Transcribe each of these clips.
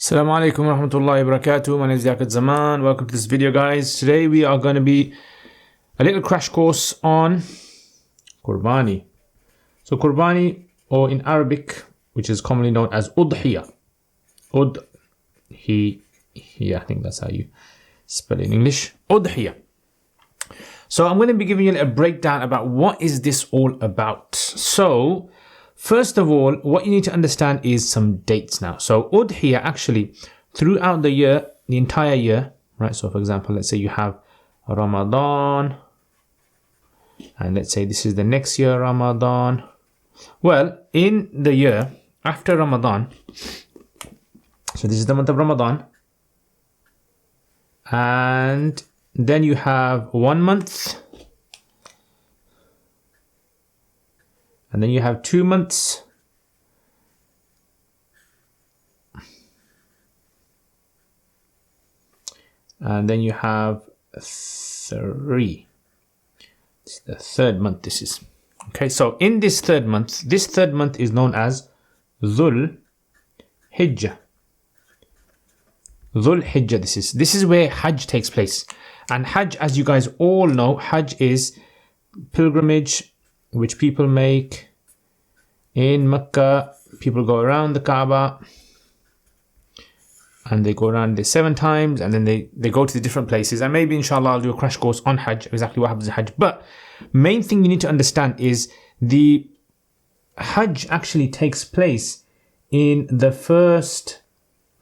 Assalamu alaikum wa rahmatullahi wa barakatuh. My name is Liaquat Zaman. Welcome to this video, guys. Today we are going to be a little crash course on Qurbani. So Qurbani, or in Arabic, which is commonly known as Udhiya. Udhiya, I think that's how you spell it in English. Udhiya. So I'm going to be giving you a breakdown about what is this all about. So first of all, what you need to understand is some dates now. So Udhiya actually throughout the year, the entire year, right? So for example, let's say you have Ramadan, and let's say this is the next year Ramadan. Well, in the year after Ramadan, so this is the month of Ramadan, and then you have 1 month, and then you have 2 months, and then you have 3. It's the third month this is. Okay, so in this third month is known as Dhul Hijjah. Dhul Hijjah, this is where Hajj takes place. And Hajj, as you guys all know, Hajj is pilgrimage which people make in Mecca. People go around the Kaaba and they go around there 7 times, and then they go to the different places. And maybe inshallah I'll do a crash course on Hajj, exactly what happens in Hajj. But main thing you need to understand is the Hajj actually takes place in the first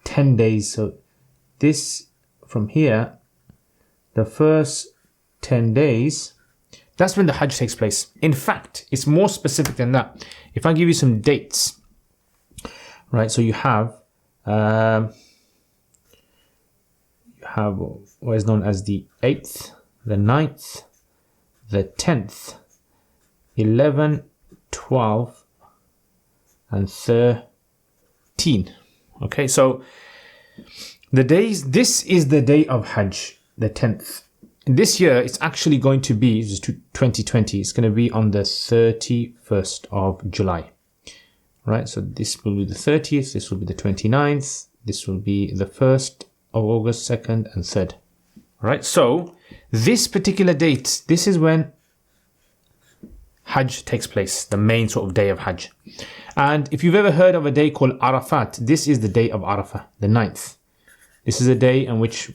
10 days. So this from here, the first 10 days, that's when the Hajj takes place. In fact, it's more specific than that. If I give you some dates, right? So you have what is known as the 8th, the 9th, the 10th, 11, 12, and 13. Okay, so the days, this is the day of Hajj, the 10th. This year, it's actually going to be, this is 2020, it's going to be on the 31st of July. Right, so this will be the 30th, this will be the 29th, this will be the 1st of August, 2nd, and 3rd. Right, so this particular date, this is when Hajj takes place, the main sort of day of Hajj. And if you've ever heard of a day called Arafat, this is the day of Arafah, the 9th. This is a day in which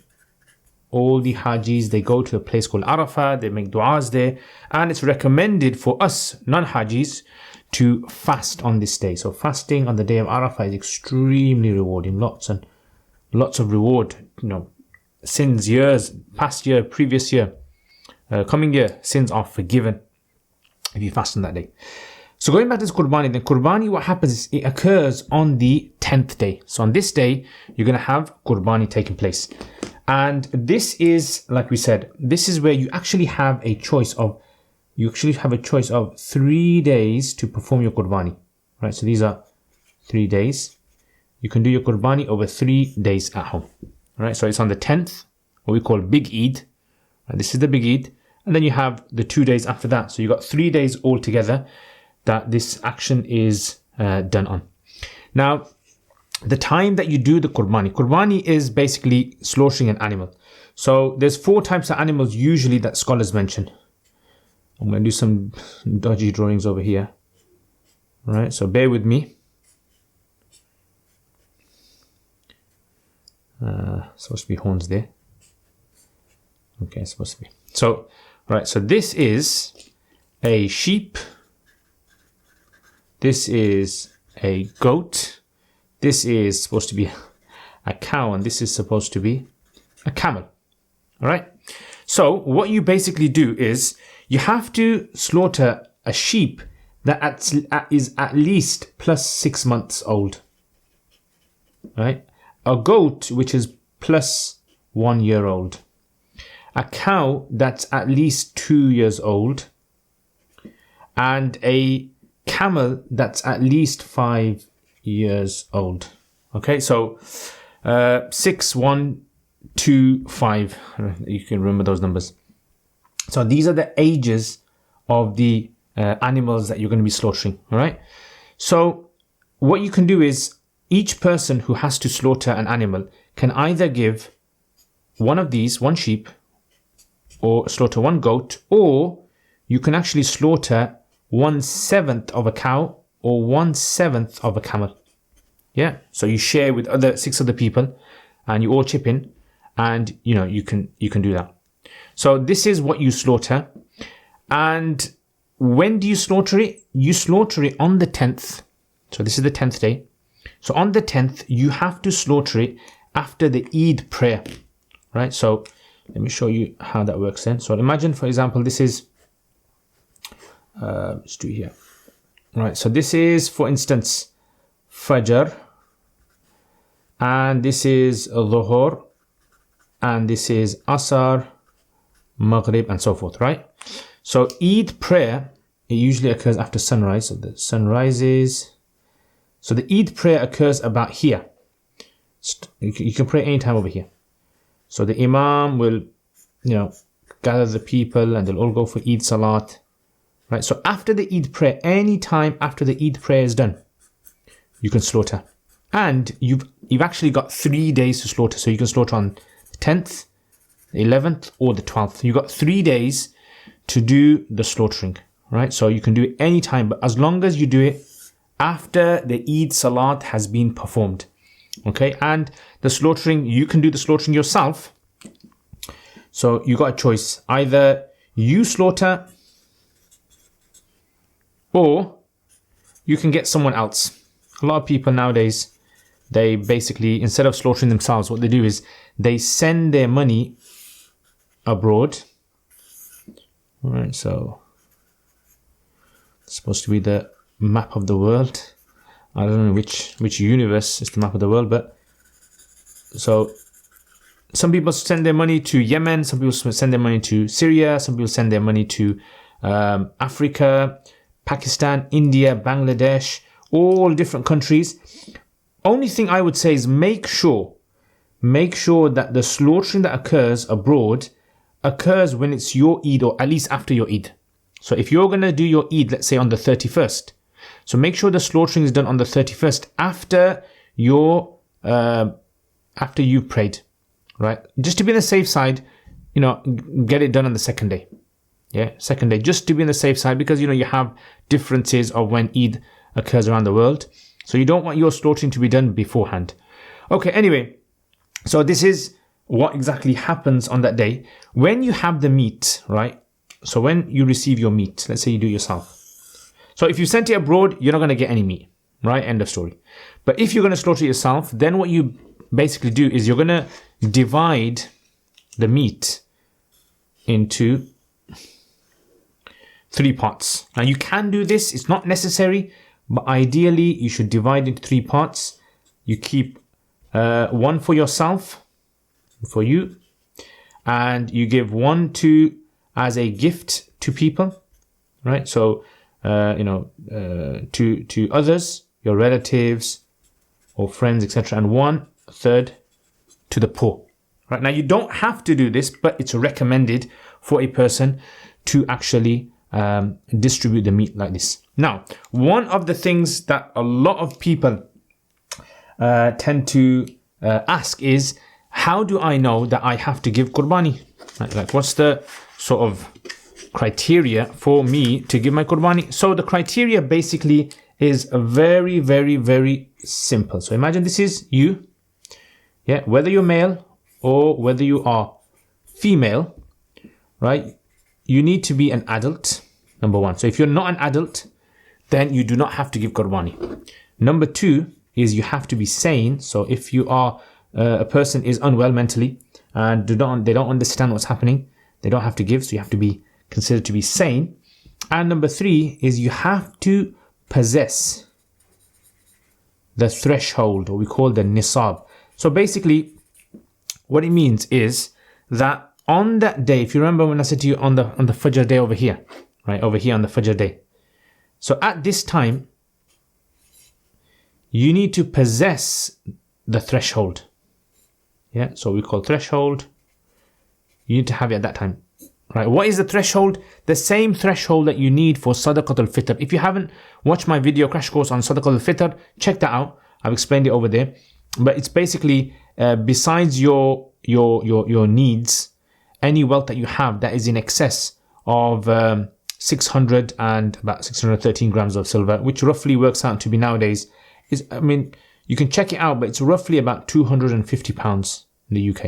all the Hajis, they go to a place called Arafah, they make du'as there, and it's recommended for us non-Hajis to fast on this day. So fasting on the day of Arafah is extremely rewarding, lots and lots of reward. You know, sins, years, past year, previous year, coming year, sins are forgiven if you fast on that day. So going back to this Qurbani, then Qurbani, what happens is it occurs on the 10th day. So on this day, you're going to have Qurbani taking place. And this is, like we said, this is where you actually have a choice of, 3 days to perform your Qurbani. Right, so these are 3 days. You can do your Qurbani over 3 days at home. Right, so it's on the 10th, what we call Big Eid. Right, this is the Big Eid. And then you have the 2 days after that. So you've got 3 days altogether that this action is done on. Now, the time that you do the Qurbani is basically slaughtering an animal. So there's 4 types of animals usually that scholars mention. I'm going to do some dodgy drawings over here. All right, so bear with me. Supposed to be horns there. Okay, it's supposed to be. So, right, so this is a sheep. This is a goat. This is supposed to be a cow, and this is supposed to be a camel. All right. So what you basically do is you have to slaughter a sheep that is at least plus 6 months old. Right. A goat which is plus 1 year old. A cow that's at least 2 years old. And a camel that's at least 5 years old. Okay, so 6, 1, 2, 5. You can remember those numbers. So these are the ages of the animals that you're going to be slaughtering. All right. So what you can do is each person who has to slaughter an animal can either give one of these, one sheep, or slaughter one goat, or you can actually slaughter 1/7 of a cow or 1/7 of a camel. Yeah, so you share with six other people and you all chip in, and you can do that. So this is what you slaughter. And when do you slaughter it? You slaughter it on the 10th. So this is the 10th day. So on the 10th, you have to slaughter it after the Eid prayer, right? So let me show you how that works then. So imagine, for example, this is, let's do it here. Right, so this is, for instance, Fajr, and this is Dhuhr, and this is Asr, Maghrib, and so forth, right? So Eid prayer, it usually occurs after sunrise. So the sun rises. So the Eid prayer occurs about here. You can pray anytime over here. So the Imam will, gather the people and they'll all go for Eid Salat. Right? So after the Eid prayer, any time after the Eid prayer is done, you can slaughter. And you've actually got 3 days to slaughter. So you can slaughter on the 10th, the 11th, or the 12th. You've got 3 days to do the slaughtering. Right? So you can do it any time, but as long as you do it after the Eid Salat has been performed. Okay? And the slaughtering, you can do the slaughtering yourself. So you got a choice. Either you slaughter, or you can get someone else. A lot of people nowadays, they basically, instead of slaughtering themselves, what they do is they send their money abroad. All right, so it's supposed to be the map of the world. I don't know which universe is the map of the world, but so some people send their money to Yemen, some people send their money to Syria, some people send their money to Africa, Pakistan, India, Bangladesh, all different countries. Only thing I would say is make sure that the slaughtering that occurs abroad occurs when it's your Eid, or at least after your Eid. So if you're going to do your Eid, let's say on the 31st, so make sure the slaughtering is done on the 31st after after you've prayed, right? Just to be on the safe side, get it done on the second day. Yeah, second day, just to be on the safe side, because you have differences of when Eid occurs around the world. So you don't want your slaughtering to be done beforehand. Okay, anyway, so this is what exactly happens on that day. When you have the meat, right? So when you receive your meat, let's say you do it yourself. So if you sent it abroad, you're not going to get any meat, right? End of story. But if you're going to slaughter it yourself, then what you basically do is you're going to divide the meat into 3 parts. Now you can do this, it's not necessary, but ideally you should divide into 3 parts. You keep one for yourself, for you, and you give one as a gift to people, right? So to others, your relatives or friends, etc., and 1/3 to the poor. Right? Now you don't have to do this, but it's recommended for a person to actually distribute the meat like this. Now, one of the things that a lot of people tend to ask is, how do I know that I have to give Qurbani? Like what's the sort of criteria for me to give my Qurbani? So the criteria basically is very, very, very simple. So imagine this is you, yeah, whether you're male or whether you are female, right? You need to be an adult, number 1. So if you're not an adult, then you do not have to give Qurbani. Number 2 is you have to be sane. So if you are a person is unwell mentally and they don't understand what's happening, they don't have to give. So you have to be considered to be sane. And number 3 is you have to possess the threshold, or we call the nisab. So basically what it means is that on that day, if you remember when I said to you on the Fajr day over here, right, over here on the Fajr day. So at this time, you need to possess the threshold. Yeah, so we call threshold. You need to have it at that time. Right, what is the threshold? The same threshold that you need for Sadaqatul Fitr. If you haven't watched my video crash course on Sadaqatul Fitr, check that out. I've explained it over there. But it's basically besides your needs, any wealth that you have that is in excess of 600 and about 613 grams of silver, which roughly works out to be nowadays is, I mean, you can check it out, but it's roughly about £250 in the UK.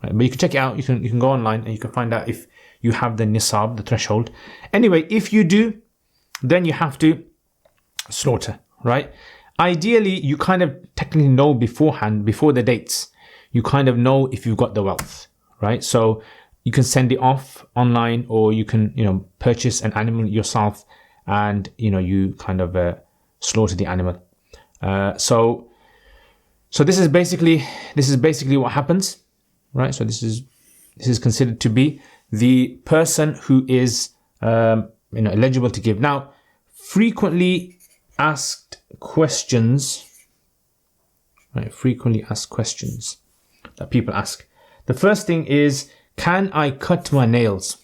Right? But you can check it out. You can go online and you can find out if you have the nisab, the threshold. Anyway, if you do, then you have to slaughter, right? Ideally, you kind of technically know beforehand, before the dates, you kind of know if you've got the wealth, right? So you can send it off online, or you can, purchase an animal yourself and, you kind of slaughter the animal. So this is basically what happens, right? So this is considered to be the person who is eligible to give. Now, frequently asked questions, right? Frequently asked questions that people ask. The first thing is, can I cut my nails?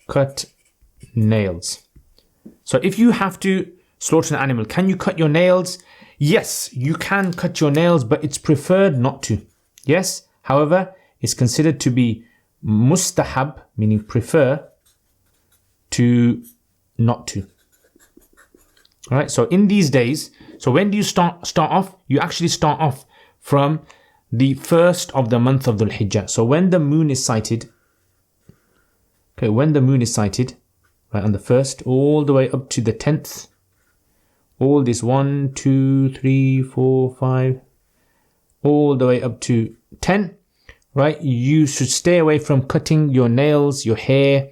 Cut nails. So if you have to slaughter an animal, can you cut your nails? Yes, you can cut your nails, but it's preferred not to. Yes, however, it's considered to be mustahab, meaning prefer, to not to. All right, so in these days, so when do you start off? You actually start off from the first of the month of Dhul Hijjah. So when the moon is sighted, right, on the first, all the way up to the 10th, all this 1, 2, 3, 4, 5, all the way up to 10, right? You should stay away from cutting your nails, your hair,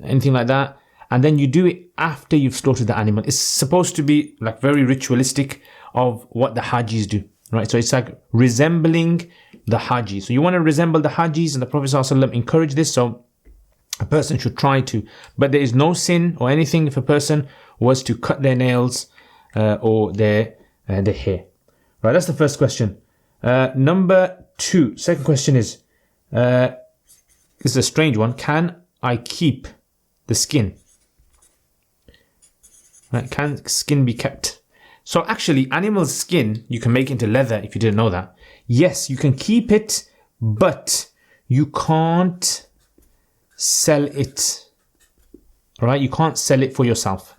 anything like that. And then you do it after you've slaughtered the animal. It's supposed to be like very ritualistic of what the Hajis do, right? So it's like resembling the Hajis. So you want to resemble the Hajis, and the Prophet ﷺ encouraged this. So a person should try to, but there is no sin or anything if a person was to cut their nails or their hair. Right, that's the first question. Number 2, second question is, this is a strange one. Can I keep the skin? Right, can skin be kept? So actually, animal skin, you can make into leather if you didn't know that. Yes, you can keep it, but you can't sell it. All right, you can't sell it for yourself.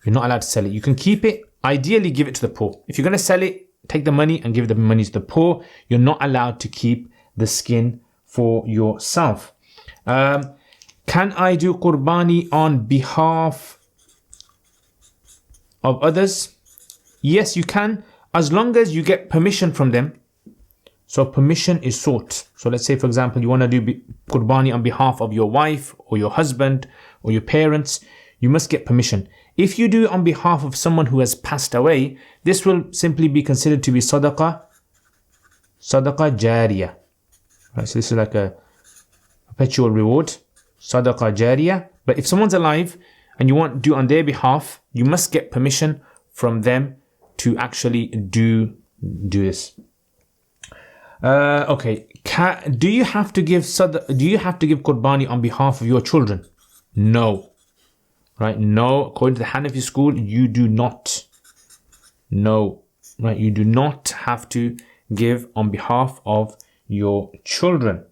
You're not allowed to sell it. You can keep it, ideally give it to the poor. If you're going to sell it, take the money and give the money to the poor. You're not allowed to keep the skin for yourself. Can I do Qurbani on behalf of others? Yes, you can, as long as you get permission from them. So permission is sought. So let's say, for example, you want to do Qurbani on behalf of your wife or your husband or your parents. You must get permission. If you do it on behalf of someone who has passed away, this will simply be considered to be sadaqah jariyah. Right, so this is like a perpetual reward, sadaqah jariyah. But if someone's alive and you want to do on their behalf, you must get permission from them to actually do this. Okay. Do you have to give Qurbani on behalf of your children? No. Right? No. According to the Hanafi school, you do not. No. Right? You do not have to give on behalf of your children.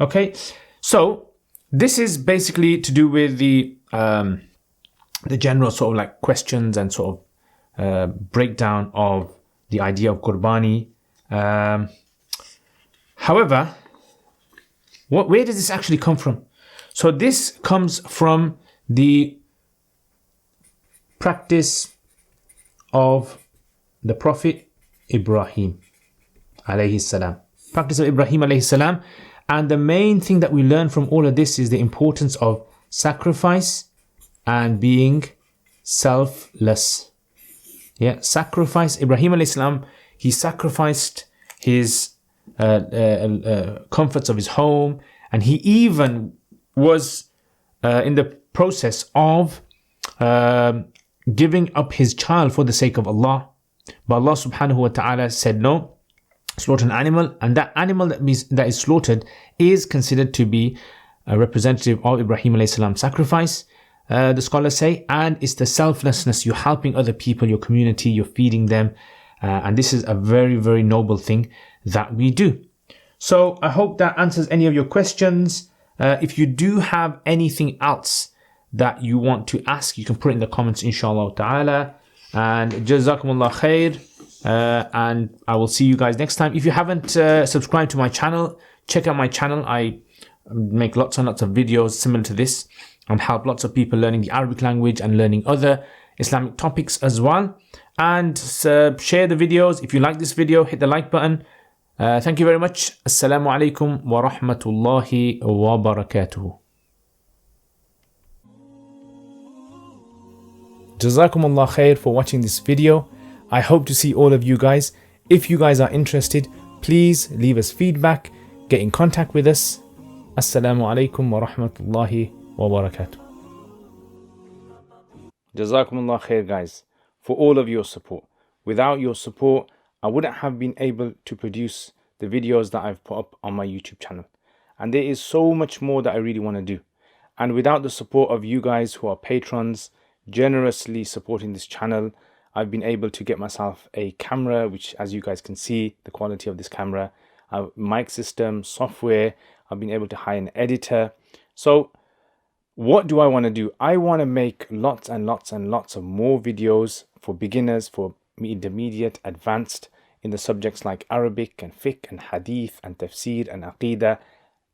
Okay. So this is basically to do with the general sort of like questions and sort of breakdown of the idea of Qurbani. However, where does this actually come from? So this comes from the practice of the Prophet Ibrahim alayhi salam. Practice of Ibrahim alayhi salam. And the main thing that we learn from all of this is the importance of sacrifice and being selfless. Yeah, sacrifice. Ibrahim alayhi salam, he sacrificed his comforts of his home, and he even was in the process of giving up his child for the sake of Allah. But Allah subhanahu wa ta'ala said no, slaughter an animal, and that animal that is slaughtered is considered to be a representative of Ibrahim alayhi salam sacrifice. the scholars say, and it's the selflessness. You're helping other people, your community, you're feeding them, and this is a very, very noble thing that we do. So I hope that answers any of your questions. If you do have anything else that you want to ask, you can put it in the comments, inshallah ta'ala. And jazakumullah khair. And I will see you guys next time. If you haven't subscribed to my channel, check out my channel. I make lots and lots of videos similar to this and help lots of people learning the Arabic language and learning other Islamic topics as well. And share the videos. If you like this video, hit the like button. Thank you very much. Assalamu alaikum wa rahmatullahi wa barakatuh. Jazakumullah khair for watching this video. I hope to see all of you guys. If you guys are interested, please leave us feedback, get in contact with us. Assalamu alaikum wa rahmatullahi wa barakatuh. Jazakumullah khair, guys, for all of your support. Without your support, I wouldn't have been able to produce the videos that I've put up on my YouTube channel. And there is so much more that I really want to do. And without the support of you guys who are patrons, generously supporting this channel, I've been able to get myself a camera, which, as you guys can see, the quality of this camera, a mic system, software. I've been able to hire an editor. So what do I want to do? I want to make lots and lots and lots of more videos for beginners, for intermediate, advanced, in the subjects like Arabic and fiqh and hadith and tafsir and aqidah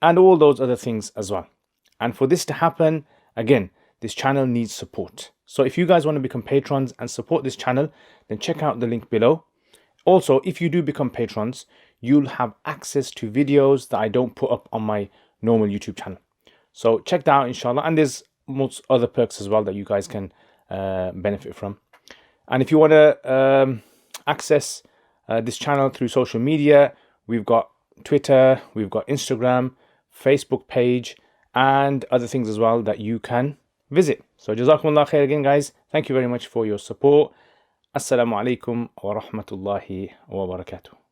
and all those other things as well. And for this to happen, again, this channel needs support. So if you guys want to become patrons and support this channel, then check out the link below. Also, if you do become patrons, you'll have access to videos that I don't put up on my normal YouTube channel. So check that out, inshallah. And there's most other perks as well that you guys can benefit from. And if you want to access this channel through social media, we've got Twitter, we've got Instagram, Facebook page, and other things as well that you can visit. So jazakumullah khair again, guys. Thank you very much for your support. Assalamu alaikum wa rahmatullahi wa barakatuh.